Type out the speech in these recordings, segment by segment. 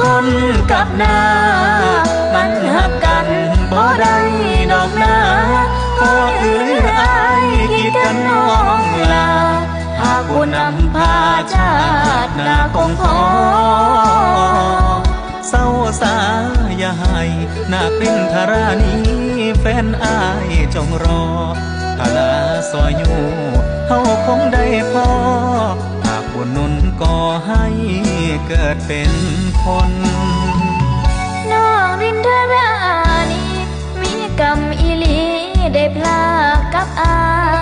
คนกับนามันหักกันบ่ได้ดอกนาขอเอื้ออายคิดกันน้องลาหากบุญนำพาชาติหน้าคงพอเศร้าสาอย่าให้นาคเป็นธารานีแฟนอายจงรอภาลาซอยอยู่เฮาคงได้พอหากบุญนุนก่อให้เกิดเป็นคนน้องรินทรานีมีกรรมอีหลีได้พลากับอา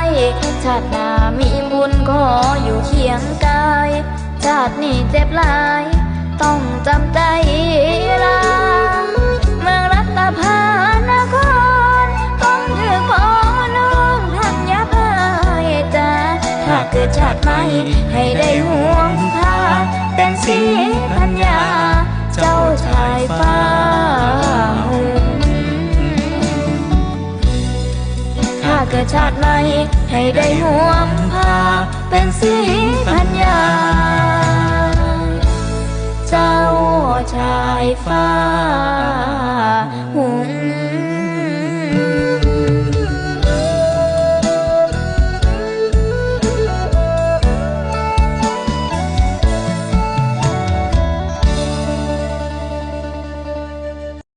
ยชาติหน้ามีบุญขออยู่เคียงกายชาตินี้เจ็บหลายต้องจำใจลาเมืองรัตภานครต้องถือพอน้องทันยาพายจ้าหากเกิดชาติใหม่ให้ได้ห่วงพาเป็นสีพัญญาเจ้าชายฟ้าหุ่นถ้าเกิดชาติใหม่ให้ได้ห่วงพาเป็นสีพัญญาเจ้าชายฟ้าหุ่น